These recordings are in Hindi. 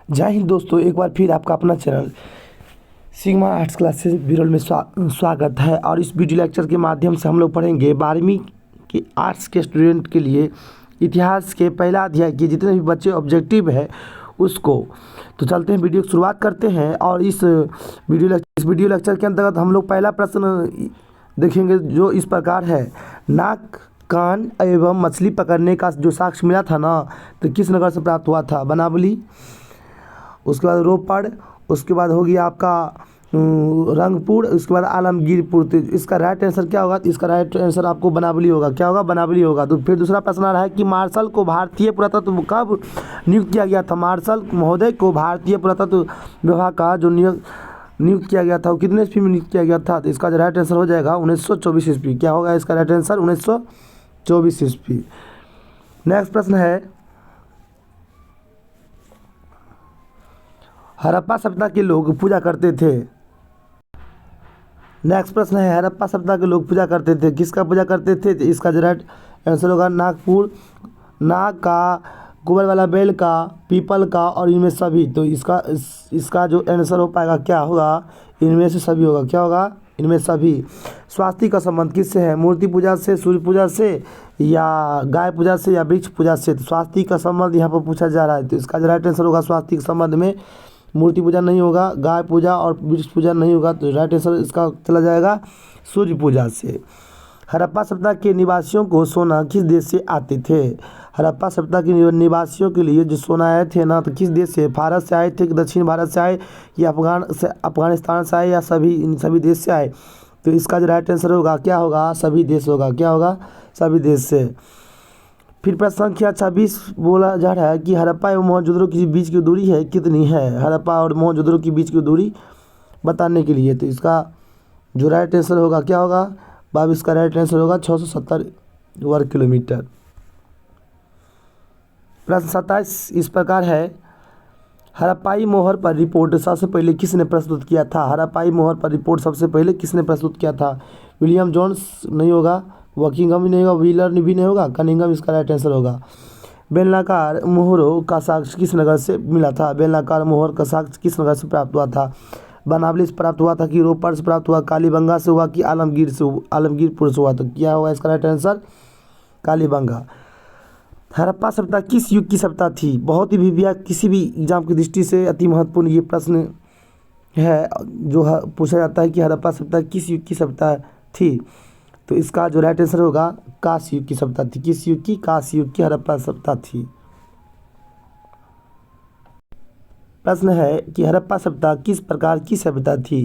जय हिंद दोस्तों, एक बार फिर आपका अपना चैनल सिग्मा आर्ट्स क्लासेस विरोल में स्वागत है। और इस वीडियो लेक्चर के माध्यम से हम लोग पढ़ेंगे 12वीं के आर्ट्स के स्टूडेंट के लिए इतिहास के पहला अध्याय के जितने भी बच्चे ऑब्जेक्टिव है उसको। तो चलते हैं, वीडियो की शुरुआत करते हैं। और इस वीडियो लेक्चर के अंतर्गत हम लोग पहला प्रश्न देखेंगे जो इस प्रकार है। नाक, कान एवं मछली पकड़ने का जो साक्ष्य मिला था ना, तो किस नगर से प्राप्त हुआ था? बनावली, उसके बाद रोपड़, उसके बाद हो गया आपका रंगपुर, उसके बाद आलमगीरपुर। तो इसका राइट आंसर क्या होगा? इसका राइट आंसर आपको बनावली होगा। क्या होगा? बनावली होगा। तो फिर दूसरा प्रश्न आ रहा है कि मार्शल को भारतीय पुरातत्व कब नियुक्त किया गया था? मार्शल महोदय को भारतीय पुरातत्व विभाग का जो नियुक्त किया गया था वो कितने ईस्वी में नियुक्त किया गया था? तो इसका जो राइट आंसर हो जाएगा 1924 ईस्वी। क्या होगा इसका राइट आंसर? 1924 ईस्वी। नेक्स्ट प्रश्न है, हड़प्पा सभ्यता के लोग पूजा करते थे। नेक्स्ट प्रश्न है, हड़प्पा सभ्यता के लोग पूजा करते थे, किसका पूजा करते थे? तो इसका जो राइट आंसर होगा नागपुर, नाग का, गोबर वाला बैल का, पीपल का और इनमें सभी। तो इसका जो आंसर हो पाएगा क्या होगा? इनमें से सभी होगा। क्या होगा? इनमें सभी। स्वास्तिक का संबंध किससे है? मूर्ति पूजा से, सूर्य पूजा से, या गाय पूजा से, या वृक्ष पूजा से? तो स्वास्तिक का संबंध यहाँ पर पूछा जा रहा है। तो इसका जो राइट आंसर होगा स्वास्तिक संबंध में मूर्ति पूजा नहीं होगा, गाय पूजा और वृक्ष पूजा नहीं होगा। तो राइट आंसर इसका चला जाएगा सूर्य पूजा से। हड़प्पा सभ्यता के निवासियों को सोना किस देश से आते थे? हड़प्पा सभ्यता के निवासियों के लिए जो सोना आए थे ना, तो किस देश से? भारत से आए थे कि दक्षिण भारत से आए, या अफगानिस्तान से आए, या सभी देश से आए? तो इसका जो राइट आंसर होगा क्या होगा? सभी देश होगा। क्या होगा? सभी देश से। फिर प्रश्न संख्या 26 बोला जा रहा है कि हड़प्पा एवं मोहनजोदड़ो के बीच की दूरी है कितनी है? हड़प्पा और मोहनजोदड़ो के बीच की दूरी बताने के लिए। तो इसका जो राइट आंसर होगा क्या होगा? 22 का राइट आंसर होगा 670 वर्ग किलोमीटर। प्रश्न 27 इस प्रकार है, हड़प्पाई मोहर पर रिपोर्ट सबसे पहले किसने प्रस्तुत किया था? हड़प्पाई मोहर पर रिपोर्ट सबसे पहले किसने प्रस्तुत किया था? विलियम जोन्स नहीं होगा, वकिंगम भी नहीं होगा, व्हीलर भी नहीं होगा, कनिंगम इसका राइट आंसर होगा। बेलनाकार मोहरों का साक्ष्य किस नगर से मिला था? बेलनाकार मोहर का साक्ष्य किस नगर से प्राप्त हुआ था? बनावली से प्राप्त हुआ था कि रोपड़ से प्राप्त हुआ, कालीबंगा से हुआ कि आलमगीरपुर से हुआ? तो क्या होगा इसका राइट आंसर? कालीबंगा। हड़प्पा सभ्यता किस युग की सभ्यता थी? बहुत ही भैया किसी भी एग्जाम की दृष्टि से अति महत्वपूर्ण ये प्रश्न है जो पूछा जाता है कि हड़प्पा सभ्यता किस युग की सभ्यता थी। तो इसका जो राइट आंसर होगा कांस्य युग की सभ्यता थी। किस युग की? कांस्य युग की हड़प्पा सभ्यता थी। प्रश्न है कि हड़प्पा सभ्यता किस प्रकार की सभ्यता थी?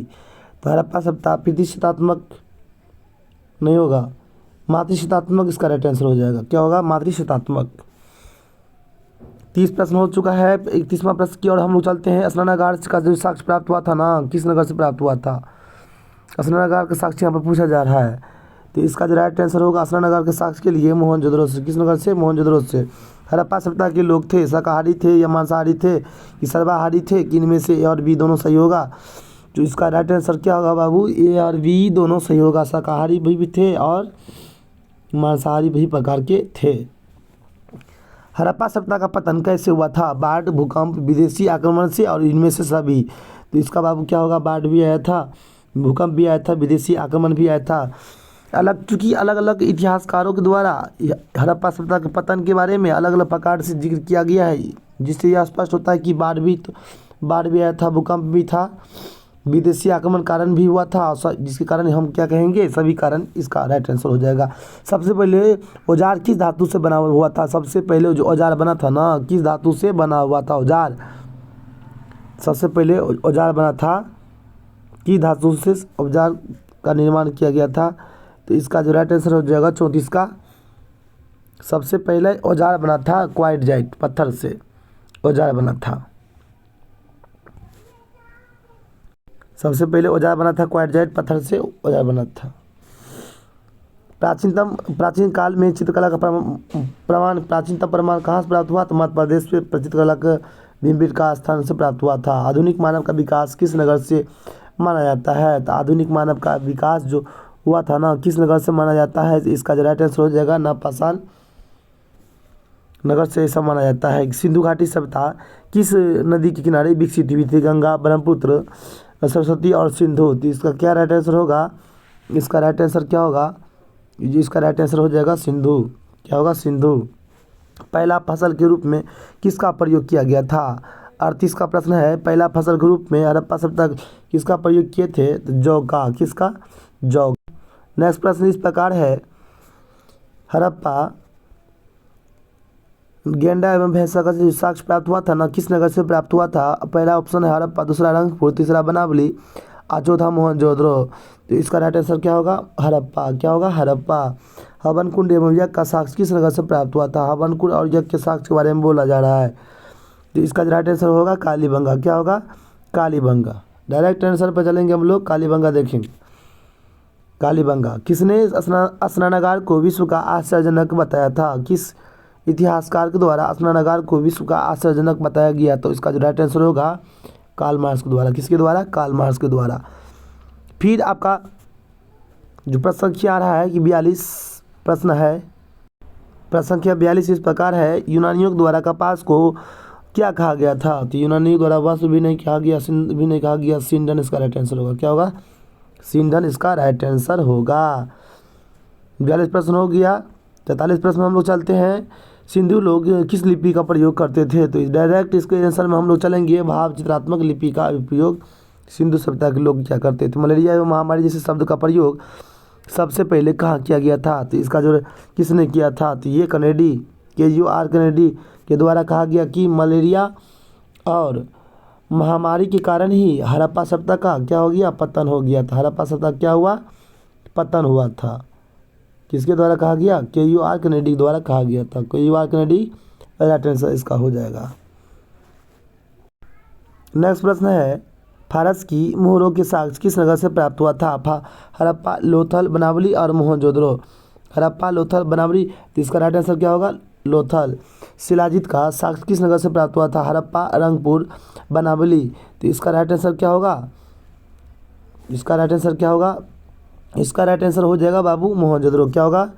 तो हड़प्पा सभ्यता प्रतिशतात्मक नहीं होगा, मातृशतात्मक इसका राइट आंसर हो जाएगा। क्या होगा? मातृशतात्मक। 30 प्रश्न हो चुका है। 31वां प्रश्न की ओर हम लोग चलते हैं। स्नानागार का जो साक्ष्य प्राप्त हुआ था ना, किस नगर से प्राप्त हुआ था? स्नानागार का साक्ष्य यहाँ पर पूछा जा रहा है। तो इसका जो राइट आंसर होगा स्नानागार के साक्ष्य के लिए मोहनजोदड़ो से। किस नगर से? मोहनजोदड़ो से। हड़प्पा सभ्यता के लोग थे शाकाहारी थे या मांसाहारी थे कि सर्वाहारी थे कि इनमें से ए और बी दोनों सही होगा? तो इसका राइट आंसर क्या होगा बाबू? ए और बी दोनों सही होगा। शाकाहारी भी थे और मांसाहारी भी प्रकार के थे। हड़प्पा सभ्यता का पतन कैसे हुआ था? बाढ़, भूकंप, विदेशी आक्रमण से और इनमें से सभी? तो इसका बाबू क्या होगा? बाढ़ भी आया था, भूकंप भी आया था, विदेशी आक्रमण भी आया था। चूँकि अलग अलग इतिहासकारों के द्वारा हड़प्पा सभ्यता के पतन के बारे में अलग अलग प्रकार से जिक्र किया गया है, जिससे यह स्पष्ट होता है कि बाढ़ भी आया था, भूकंप भी था, विदेशी आक्रमण कारण भी हुआ था, जिसके कारण हम क्या कहेंगे? सभी कारण इसका राइट आंसर हो जाएगा। सबसे पहले औजार किस धातु से बना हुआ था? सबसे पहले जो औजार बना था ना, किस धातु से बना हुआ था औजार? सबसे पहले औजार बना था किस धातु से औजार का निर्माण किया गया था? तो इसका जो राइट आंसर हो जाएगा 34 का। सबसे पहले औजार बना था क्वार्टजाइट पत्थर से औजार बना था। सबसे पहले औजार बना था क्वार्टजाइट पत्थर से औजार बना था। प्राचीन काल में चित्रकला का प्राचीनतम प्रमाण कहाँ से प्राप्त हुआ? तो मध्य प्रदेश में चित्रकला का भीमबेटका का स्थान से प्राप्त हुआ था। आधुनिक मानव का विकास किस नगर से माना जाता है? तो आधुनिक मानव का विकास जो हुआ था ना, किस नगर से माना जाता है? इसका जो राइट आंसर हो जाएगा नवपाषाण नगर से ऐसा माना जाता है। सिंधु घाटी सभ्यता किस नदी के किनारे विकसित हुई थी? गंगा, ब्रह्मपुत्र, सरस्वती और सिंधु। तो इसका क्या राइट आंसर होगा? इसका राइट आंसर क्या होगा? इसका राइट आंसर हो जाएगा सिंधु। क्या होगा? सिंधु। पहला फसल के रूप में किसका प्रयोग किया गया था? 38 का प्रश्न है। पहला फसल के रूप में हड़प्पा सभ्यता किसका प्रयोग किए थे? तो जौ का। किसका? जौ। नेक्स्ट प्रश्न इस प्रकार है, हड़प्पा गेंडा एवं भैंसा का जो साक्ष्य प्राप्त हुआ था ना, किस नगर से प्राप्त हुआ था? पहला ऑप्शन है हड़प्पा, दूसरा रंगपुर, तीसरा बनावली और चौथा मोहनजोदड़ो। तो इसका राइट आंसर क्या होगा? हड़प्पा। क्या होगा? हड़प्पा। हवन कुंड एवं यज्ञ का साक्ष्य किस नगर से प्राप्त हुआ था? हवन कुंड और यज्ञ के साक्ष्य के बारे में बोला जा रहा है। तो इसका राइट आंसर होगा कालीबंगा। क्या होगा? कालीबंगा। डायरेक्ट आंसर पर चलेंगे हम लोग, कालीबंगा देखेंगे। कालीबंगा। किसने स्नानागार को विश्व का आश्चर्यजनक बताया था? किस इतिहासकार के द्वारा स्नानागार को विश्व का आश्चर्यजनक बताया गया? तो इसका जो राइट आंसर होगा कार्ल मार्क्स के द्वारा। किसके द्वारा? कार्ल मार्क्स के द्वारा। फिर आपका जो प्रश्न संख्या आ रहा है कि 42 प्रश्न है। प्रश्न संख्या 42 इस प्रकार है, यूनानियों के द्वारा कपास को क्या कहा गया था? तो यूनानियों द्वारा वस्त्र भी नहीं कहा गया, सिंध भी नहीं कहा गया, सिंडन इसका राइट आंसर होगा। क्या होगा? सिंडन इसका राइट आंसर होगा। 42 प्रश्न हो गया। 43 प्रश्न में हम लोग चलते हैं, सिंधु लोग किस लिपि का प्रयोग करते थे? तो डायरेक्ट इसके आंसर में हम लोग चलेंगे, भाव चित्रात्मक लिपि का उपयोग सिंधु सभ्यता के लोग क्या करते थे? मलेरिया एवं महामारी जैसे शब्द का प्रयोग सबसे पहले कहाँ किया गया था? तो इसका जो किसने किया था? तो ये कनेडी, KUR कनेडी के द्वारा कहा गया कि मलेरिया और महामारी के कारण ही हड़प्पा सभ्यता का क्या हो गया? पतन हो गया था। हड़प्पा सभ्यता क्या हुआ? पतन हुआ था। किसके द्वारा कहा गया? KUR कनेडी द्वारा कहा गया था। KUR कनेडी राइट आंसर इसका हो जाएगा। नेक्स्ट प्रश्न है, फारस की मोहरों के साक्ष्य किस नगर से प्राप्त हुआ था? हड़प्पा, लोथल, बनावली और मोहनजोदड़ो। हड़प्पा, लोथल, बनावली। तो इसका राइट आंसर क्या होगा? लोथल। शिलाजीत का साक्ष्य किस नगर से प्राप्त हुआ था? हड़प्पा, रंगपुर, बनावली। तो इसका राइट आंसर क्या होगा? इसका राइट आंसर क्या होगा? इसका राइट आंसर हो जाएगा बाबू मोहनजोदड़ो। क्या होगा?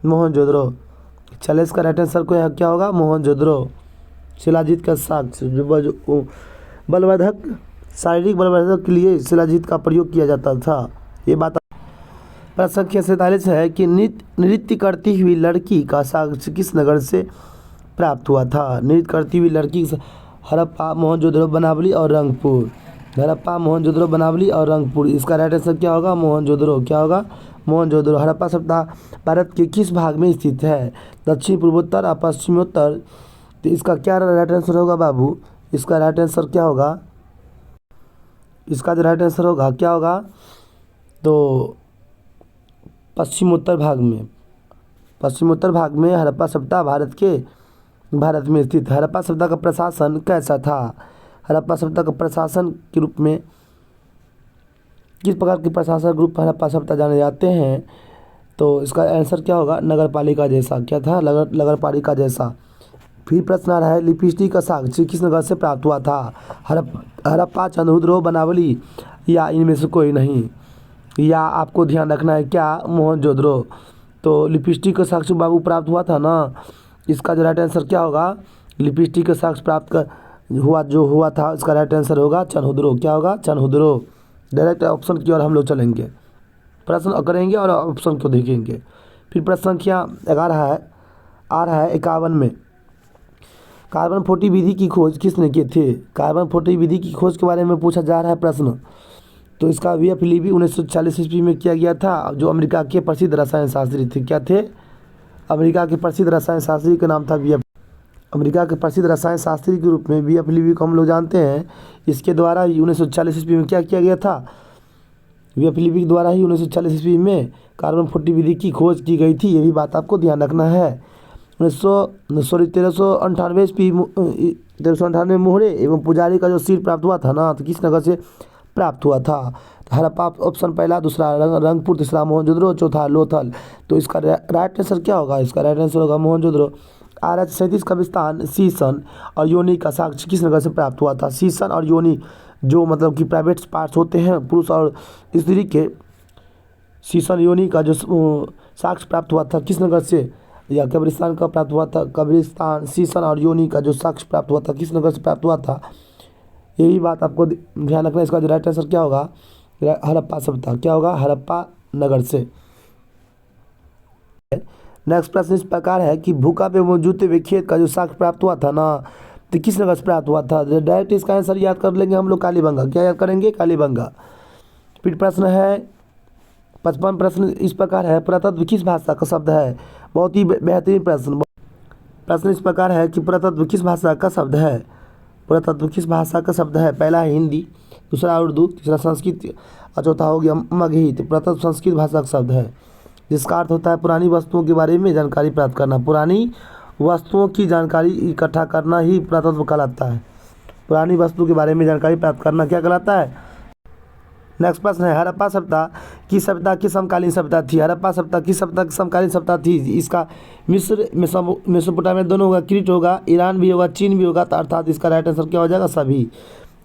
मोहनजोदड़ो। 40 का राइट आंसर को क्या होगा? मोहनजोदड़ो। शिलाजीत का साक्ष्य जो बलवर्धक, शारीरिक बलवर्धक के लिए शिलाजीत का प्रयोग किया जाता था, ये बात। प्रश्न संख्या 47 है कि नृत्य करती हुई लड़की का साक्ष्य किस नगर से प्राप्त हुआ था? नृत्य करती हुई लड़की हड़प्पा, मोहनजोदड़ो, बनावली और रंगपुर। हड़प्पा, मोहनजोदड़ो, बनावली और रंगपुर। इसका राइट आंसर क्या होगा? मोहनजोदड़ो। क्या होगा? मोहनजोदड़ो। हड़प्पा सभ्यता भारत के किस भाग में स्थित है? दक्षिण, पूर्वोत्तर और पश्चिमोत्तर। तो इसका क्या राइट आंसर होगा बाबू? इसका राइट आंसर क्या होगा? इसका जो राइट आंसर होगा क्या होगा? तो पश्चिमोत्तर भाग में। पश्चिमोत्तर भाग में हड़प्पा सभ्यता भारत में स्थित। हड़प्पा सभ्यता का प्रशासन कैसा था? हड़प्पा सभ्यता का प्रशासन के रूप में किस प्रकार के प्रशासक रूप हड़प्पा सभ्यता जाने जाते हैं? तो इसका आंसर क्या होगा? नगर पालिका जैसा। क्या था? नगर पालिका जैसा। फिर प्रश्न आ रहा है, लिपस्टिक का साक्ष्य किस नगर से प्राप्त हुआ था? हड़प्पा, चंद्रहुदड़ो, बनावली या इनमें से कोई नहीं? या आपको ध्यान रखना है क्या? मोहनजोदड़ो। तो लिपस्टिक का साक्ष्य बाबू प्राप्त हुआ था ना, इसका जो राइट आंसर क्या होगा? लिपस्टिक का साक्ष्य प्राप्त हुआ था, इसका राइट आंसर होगा चंद्रहुदड़ो। क्या होगा? चंद्रहुदड़ो। डायरेक्ट ऑप्शन की ओर हम लोग चलेंगे, प्रश्न करेंगे और ऑप्शन को देखेंगे। फिर प्रश्न संख्या 11 है, आ रहा है 51 में, कार्बन 40 विधि की खोज किसने की थी? कार्बन 40 विधि की खोज के बारे में पूछा जा रहा है प्रश्न। तो इसका VF लीबी 1940 ईस्वी में किया गया था, जो अमेरिका के प्रसिद्ध रसायन शास्त्री थे। क्या थे? अमेरिका के प्रसिद्ध रसायन शास्त्री का नाम था VF। अमेरिका के प्रसिद्ध रसायन शास्त्री के रूप में VF लीबी को हम लोग जानते हैं। इसके द्वारा ही 1940 ईस्वी में क्या किया गया था? VF लीबी के द्वारा ही 1940 ईस्वी में कार्बन 40 विधि की खोज की गई थी। ये भी बात आपको ध्यान रखना है। 1398 ईस्वी 1398 मोहरे एवं पुजारी का जो सीट प्राप्त हुआ था ना, तो किस नगर से प्राप्त हुआ था? हड़प्पा ऑप्शन पहला, दूसरा रंगपुर, तीसरा मोहनजोदड़ो, चौथा लोथल। तो इसका राइट आंसर क्या होगा? इसका राइट आंसर होगा मोहनजोदड़ो। RH 37 का विस्तार सीसन और योनि का साक्ष्य किस नगर से प्राप्त हुआ था? सीसन और योनि जो मतलब कि प्राइवेट पार्ट्स होते हैं पुरुष और स्त्री के, सीसन योनि का जो साक्ष्य प्राप्त हुआ था किस नगर से? या कब्रिस्तान का प्राप्त हुआ था? कब्रिस्तान, शीशन और योनि का जो साक्ष्य प्राप्त हुआ था किस नगर से प्राप्त हुआ था? यही बात आपको ध्यान रखना है। इसका जो राइट आंसर क्या होगा? हड़प्पा सभ्यता। क्या होगा? हड़प्पा नगर से। नेक्स्ट प्रश्न इस प्रकार है कि भूखा पे मौजूद हुए खेत का जो साक्ष्य प्राप्त हुआ था ना, तो किस नगर से प्राप्त हुआ था? डायरेक्ट इसका आंसर याद कर लेंगे हम लोग, कालीबंगा। क्या याद करेंगे? कालीबंगा। फिर प्रश्न है 55 प्रश्न इस प्रकार है, पुरातत्व किस भाषा का शब्द है? बहुत ही बेहतरीन प्रश्न। प्रश्न इस प्रकार है कि पुरातत्व किस भाषा का शब्द है? पुरातत्व किस भाषा का शब्द है? पहला है हिंदी, दूसरा उर्दू, तीसरा संस्कृत और चौथा हो गया मगही। तो पुरातत्व संस्कृत भाषा का शब्द है, जिसका अर्थ होता है पुरानी वस्तुओं के बारे में जानकारी प्राप्त करना। पुरानी वस्तुओं की जानकारी इकट्ठा करना ही पुरातत्व कहलाता है। पुरानी वस्तु के बारे में जानकारी प्राप्त करना क्या कहलाता है? नेक्स्ट प्रश्न है, हड़प्पा सभ्यता की समकालीन सभ्यता थी? हड़प्पा सभ्यता की सभ्यता की समकालीन सभ्यता थी? इसका मिस्र, मेसोपोटामिया दोनों होगा, क्रीट होगा, ईरान भी होगा, चीन भी होगा। तो अर्थात इसका राइट आंसर क्या हो जाएगा? सभी।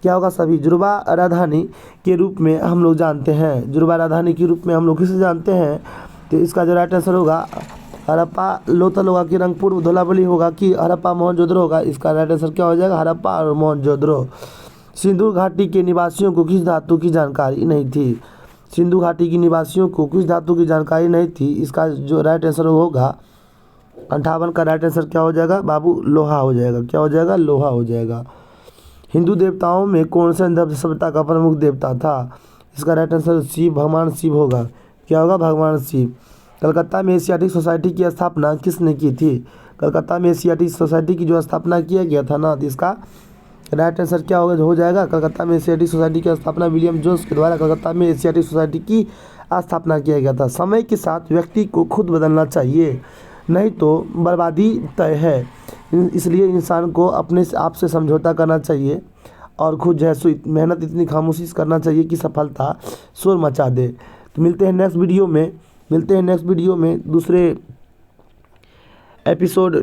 क्या होगा? सभी। जुर्बा राजधानी के रूप में हम लोग जानते हैं। जुर्बा राजधानी के रूप में हम लोग किसे जानते हैं? तो इसका जो राइट आंसर होगा हड़प्पा लोथल होगा कि रंगपुर धोलावली होगा कि हड़प्पा मोहनजोदड़ो होगा। इसका राइट आंसर क्या हो जाएगा? हड़प्पा और मोहनजोदड़ो। सिंधु घाटी के निवासियों को किस धातु की जानकारी नहीं थी? सिंधु घाटी के निवासियों को किस धातु की जानकारी नहीं थी? इसका जो राइट आंसर होगा 58 का राइट आंसर क्या हो जाएगा बाबू? लोहा हो जाएगा। क्या हो जाएगा? लोहा हो जाएगा। हिंदू देवताओं में कौन सा सभ्यता का प्रमुख देवता था? इसका राइट आंसर शिव, भगवान शिव होगा। क्या होगा? भगवान शिव। कलकत्ता में एशियाटिक सोसाइटी की स्थापना किसने की थी? कलकत्ता में एशियाटिक सोसाइटी की जो स्थापना किया गया था ना, तो इसका राइट आंसर क्या होगा? हो जाएगा कलकत्ता में एशियाटिक सोसाइटी की स्थापना विलियम जोन्स के द्वारा कलकत्ता में एशियाटिक सोसाइटी की स्थापना किया गया था। समय के साथ व्यक्ति को खुद बदलना चाहिए, नहीं तो बर्बादी तय है। इसलिए इंसान को अपने आप से समझौता करना चाहिए और खुद जो है मेहनत इतनी खामोशी से करना चाहिए कि सफलता शोर मचा दे। तो मिलते हैं नेक्स्ट वीडियो में दूसरे एपिसोड,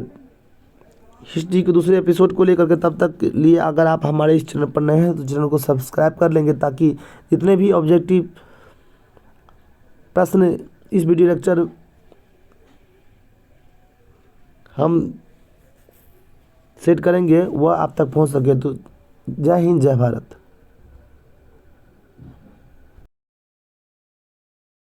हिस्ट्री के दूसरे एपिसोड को लेकर के। तब तक लिए अगर आप हमारे इस चैनल पर नए हैं तो चैनल को सब्सक्राइब कर लेंगे, ताकि जितने भी ऑब्जेक्टिव प्रश्न इस वीडियो लेक्चर हम सेट करेंगे वह आप तक पहुंच सके। तो जय हिंद, जय भारत।